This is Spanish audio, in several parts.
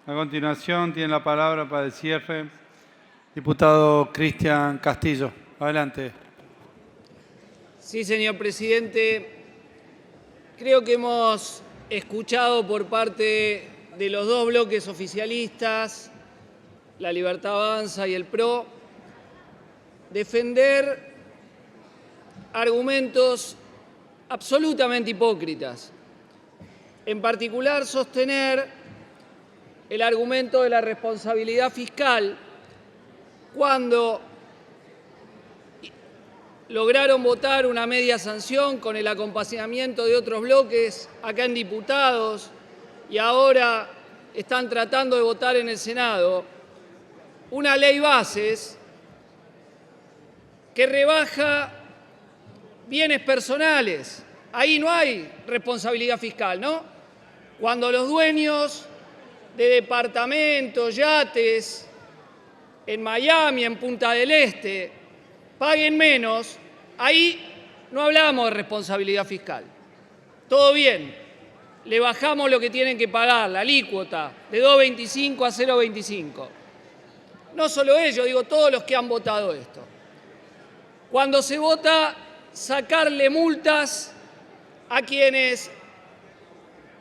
A continuación tiene la palabra para el cierre diputado Cristian Castillo. Adelante. Sí, señor presidente. Creo que hemos escuchado por parte de los dos bloques oficialistas, La Libertad Avanza y el PRO, defender argumentos absolutamente hipócritas. En particular, sostener el argumento de la responsabilidad fiscal cuando lograron votar una media sanción con el acompañamiento de otros bloques acá en diputados y ahora están tratando de votar en el Senado una ley bases que rebaja bienes personales. Ahí no hay responsabilidad fiscal, ¿no? Cuando los dueños de departamentos, yates en Miami, en Punta del Este, paguen menos, ahí no hablamos de responsabilidad fiscal. Todo bien, le bajamos lo que tienen que pagar, la alícuota, de 2,25 a 0,25. No solo ellos, digo todos los que han votado esto. Cuando se vota sacarle multas a quienes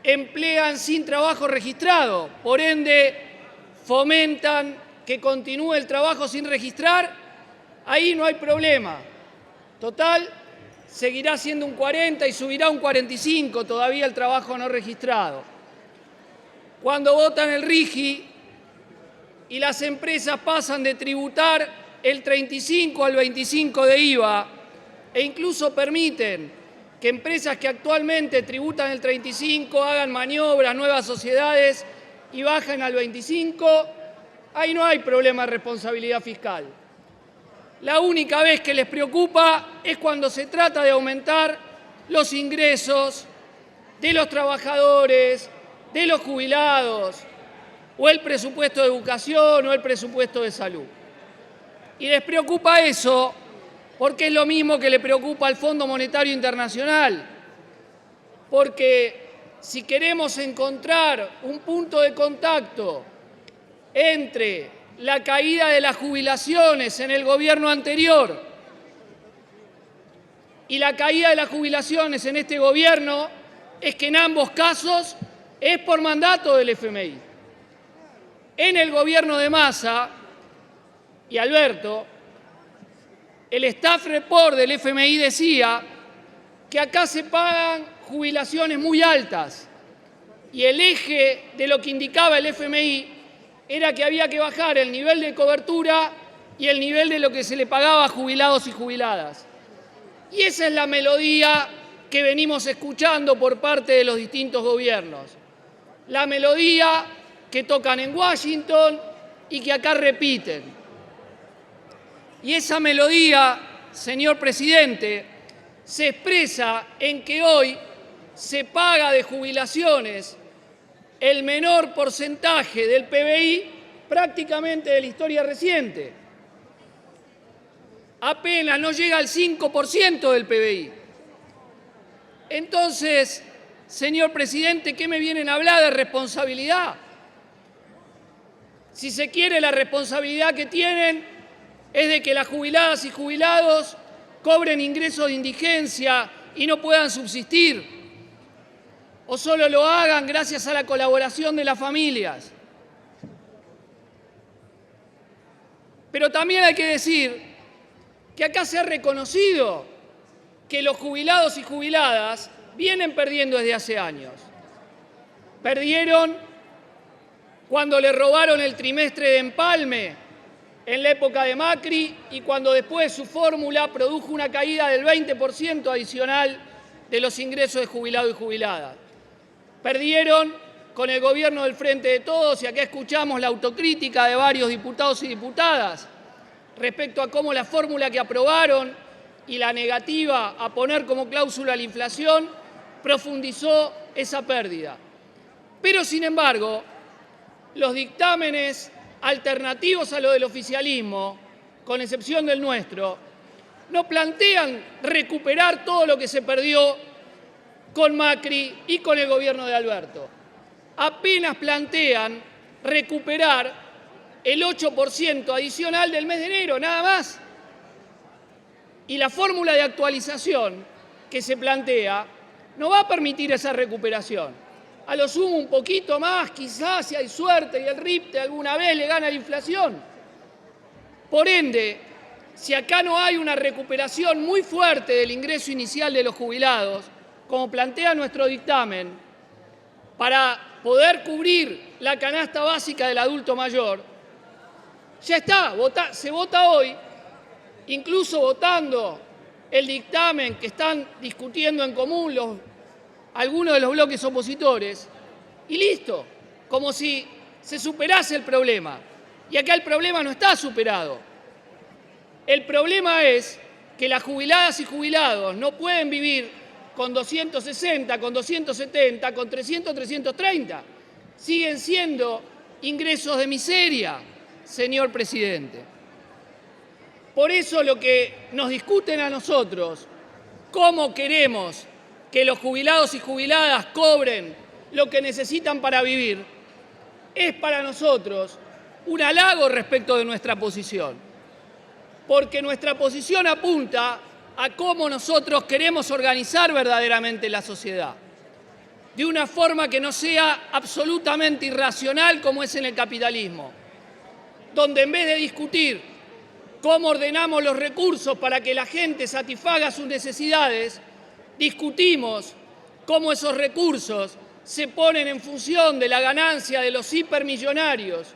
emplean sin trabajo registrado, por ende fomentan que continúe el trabajo sin registrar, ahí no hay problema. Total, seguirá siendo un 40 y subirá un 45 todavía el trabajo no registrado. Cuando votan el RIGI y las empresas pasan de tributar el 35 al 25 de IVA e incluso permiten que empresas que actualmente tributan el 35 hagan maniobras, nuevas sociedades y bajen al 25, ahí no hay problema de responsabilidad fiscal. La única vez que les preocupa es cuando se trata de aumentar los ingresos de los trabajadores, de los jubilados, o el presupuesto de educación o el presupuesto de salud. Y les preocupa eso porque es lo mismo que le preocupa al Fondo Monetario Internacional. Porque si queremos encontrar un punto de contacto entre la caída de las jubilaciones en el gobierno anterior y la caída de las jubilaciones en este gobierno, es que en ambos casos es por mandato del FMI. En el gobierno de Massa y Alberto, el staff report del FMI decía que acá se pagan jubilaciones muy altas y el eje de lo que indicaba el FMI era que había que bajar el nivel de cobertura y el nivel de lo que se le pagaba a jubilados y jubiladas. Y esa es la melodía que venimos escuchando por parte de los distintos gobiernos. La melodía que tocan en Washington y que acá repiten. Y esa melodía, señor presidente, se expresa en que hoy se paga de jubilaciones el menor porcentaje del PBI prácticamente de la historia reciente. Apenas no llega al 5% del PBI. Entonces, señor presidente, ¿qué me vienen a hablar de responsabilidad? Si se quiere, la responsabilidad que tienen es de que las jubiladas y jubilados cobren ingresos de indigencia y no puedan subsistir, o solo lo hagan gracias a la colaboración de las familias. Pero también hay que decir que acá se ha reconocido que los jubilados y jubiladas vienen perdiendo desde hace años. Perdieron cuando le robaron el trimestre de empalme en la época de Macri y cuando después su fórmula produjo una caída del 20% adicional de los ingresos de jubilados y jubiladas. Perdieron con el gobierno del Frente de Todos, y acá escuchamos la autocrítica de varios diputados y diputadas respecto a cómo la fórmula que aprobaron y la negativa a poner como cláusula la inflación profundizó esa pérdida. Pero, sin embargo, los dictámenes alternativos a lo del oficialismo, con excepción del nuestro, no plantean recuperar todo lo que se perdió con Macri y con el gobierno de Alberto. Apenas plantean recuperar el 8% adicional del mes de enero, nada más. Y la fórmula de actualización que se plantea no va a permitir esa recuperación. A lo sumo un poquito más, quizás si hay suerte y el RIPTE alguna vez le gana la inflación. Por ende, si acá no hay una recuperación muy fuerte del ingreso inicial de los jubilados, como plantea nuestro dictamen, para poder cubrir la canasta básica del adulto mayor, ya está, se vota hoy, incluso votando el dictamen que están discutiendo en común algunos de los bloques opositores, y listo, como si se superase el problema. Y acá el problema no está superado. El problema es que las jubiladas y jubilados no pueden vivir con 260, con 270, con 300, 330. Siguen siendo ingresos de miseria, señor presidente. Por eso lo que nos discuten a nosotros, cómo queremos que los jubilados y jubiladas cobren lo que necesitan para vivir, es para nosotros un halago respecto de nuestra posición. Porque nuestra posición apunta a cómo nosotros queremos organizar verdaderamente la sociedad, de una forma que no sea absolutamente irracional como es en el capitalismo, donde en vez de discutir cómo ordenamos los recursos para que la gente satisfaga sus necesidades, discutimos cómo esos recursos se ponen en función de la ganancia de los hipermillonarios,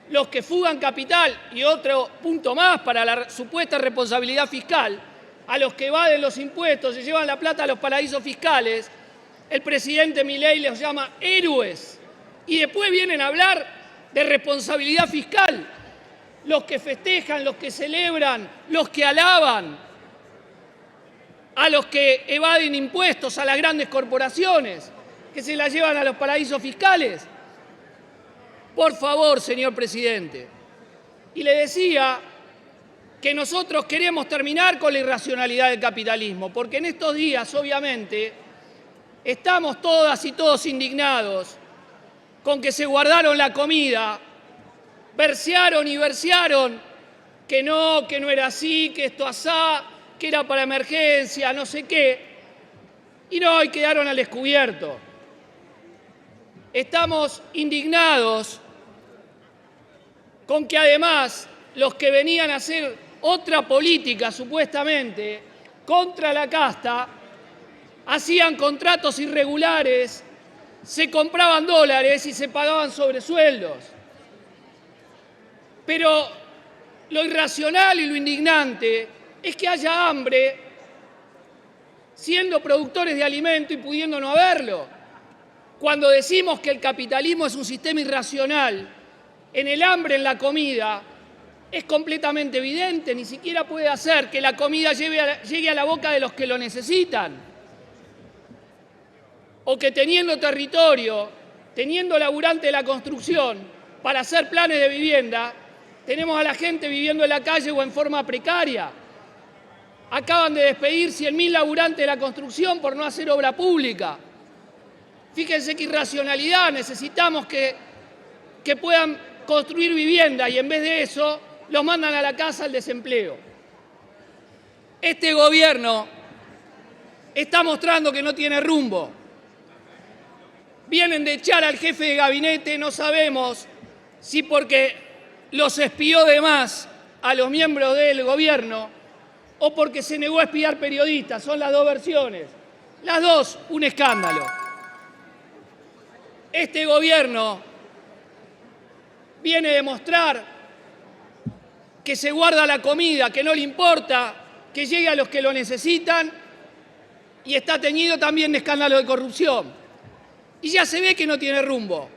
los que fugan capital, y otro punto más para la supuesta responsabilidad fiscal, a los que evaden los impuestos y llevan la plata a los paraísos fiscales. El presidente Milei los llama héroes y después vienen a hablar de responsabilidad fiscal. Los que festejan, los que celebran, los que alaban a los que evaden impuestos, a las grandes corporaciones que se las llevan a los paraísos fiscales. Por favor, señor presidente. Y le decía que nosotros queremos terminar con la irracionalidad del capitalismo, porque en estos días, obviamente, estamos todas y todos indignados con que se guardaron la comida, versearon y versearon que no era así, que esto asá, que era para emergencia, no sé qué, y no, y quedaron al descubierto. Estamos indignados con que además los que venían a hacer otra política supuestamente contra la casta hacían contratos irregulares, se compraban dólares y se pagaban sobresueldos. Pero lo irracional y lo indignante es que haya hambre siendo productores de alimento y pudiendo no haberlo. Cuando decimos que el capitalismo es un sistema irracional, en el hambre, en la comida, es completamente evidente, ni siquiera puede hacer que la comida llegue a la boca de los que lo necesitan. O que teniendo territorio, teniendo laburante de la construcción para hacer planes de vivienda, tenemos a la gente viviendo en la calle o en forma precaria. Acaban de despedir 100.000 laburantes de la construcción por no hacer obra pública. Fíjense qué irracionalidad, necesitamos que puedan construir vivienda y en vez de eso los mandan a la casa al desempleo. Este gobierno está mostrando que no tiene rumbo. Vienen de echar al jefe de gabinete, no sabemos si porque los espió de más a los miembros del gobierno o porque se negó a espiar periodistas. Son las dos versiones. Las dos, un escándalo. Este gobierno viene a demostrar que se guarda la comida, que no le importa que llegue a los que lo necesitan, y está teñido también de escándalo de corrupción. Y ya se ve que no tiene rumbo.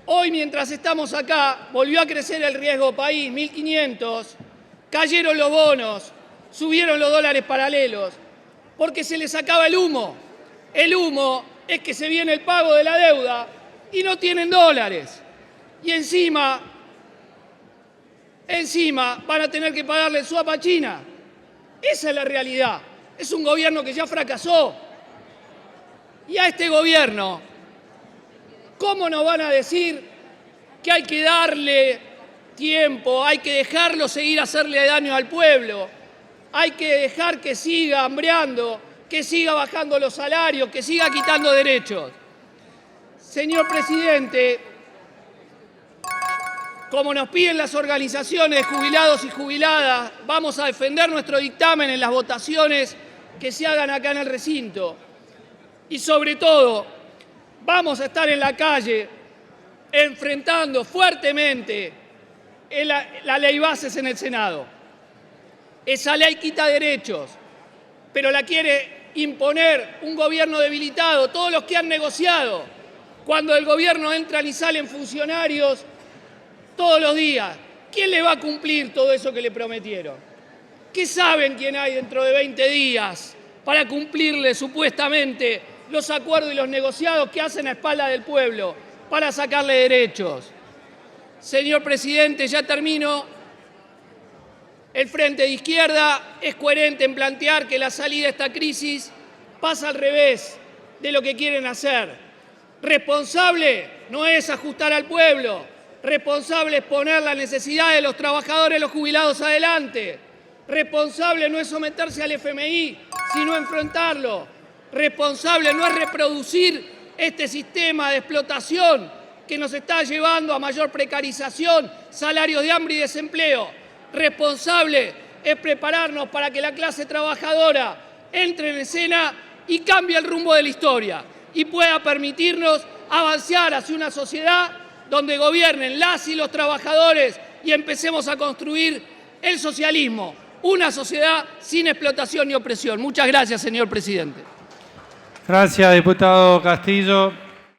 Hoy, mientras estamos acá, volvió a crecer el riesgo país, 1.500, cayeron los bonos, subieron los dólares paralelos, porque se les acaba el humo. El humo es que se viene el pago de la deuda y no tienen dólares. Y encima van a tener que pagarle el swap a China. Esa es la realidad. Es un gobierno que ya fracasó. Y a este gobierno, ¿cómo nos van a decir que hay que darle tiempo, hay que dejarlo seguir hacerle daño al pueblo, hay que dejar que siga hambreando, que siga bajando los salarios, que siga quitando derechos. Señor presidente, como nos piden las organizaciones de jubilados y jubiladas, vamos a defender nuestro dictamen en las votaciones que se hagan acá en el recinto. Y sobre todo, vamos a estar en la calle enfrentando fuertemente la ley bases en el Senado. Esa ley quita derechos, pero la quiere imponer un gobierno debilitado, todos los que han negociado. Cuando del gobierno entran y salen funcionarios todos los días, ¿quién le va a cumplir todo eso que le prometieron? ¿Qué saben quién hay dentro de 20 días para cumplirle supuestamente los acuerdos y los negociados que hacen a espaldas del pueblo para sacarle derechos? Señor presidente, ya termino. El Frente de Izquierda es coherente en plantear que la salida de esta crisis pasa al revés de lo que quieren hacer. Responsable no es ajustar al pueblo, responsable es poner las necesidades de los trabajadores y los jubilados adelante. Responsable no es someterse al FMI, sino enfrentarlo. Responsable no es reproducir este sistema de explotación que nos está llevando a mayor precarización, salarios de hambre y desempleo. Responsable es prepararnos para que la clase trabajadora entre en escena y cambie el rumbo de la historia y pueda permitirnos avanzar hacia una sociedad donde gobiernen las y los trabajadores y empecemos a construir el socialismo, una sociedad sin explotación ni opresión. Muchas gracias, señor presidente. Gracias, diputado Castillo.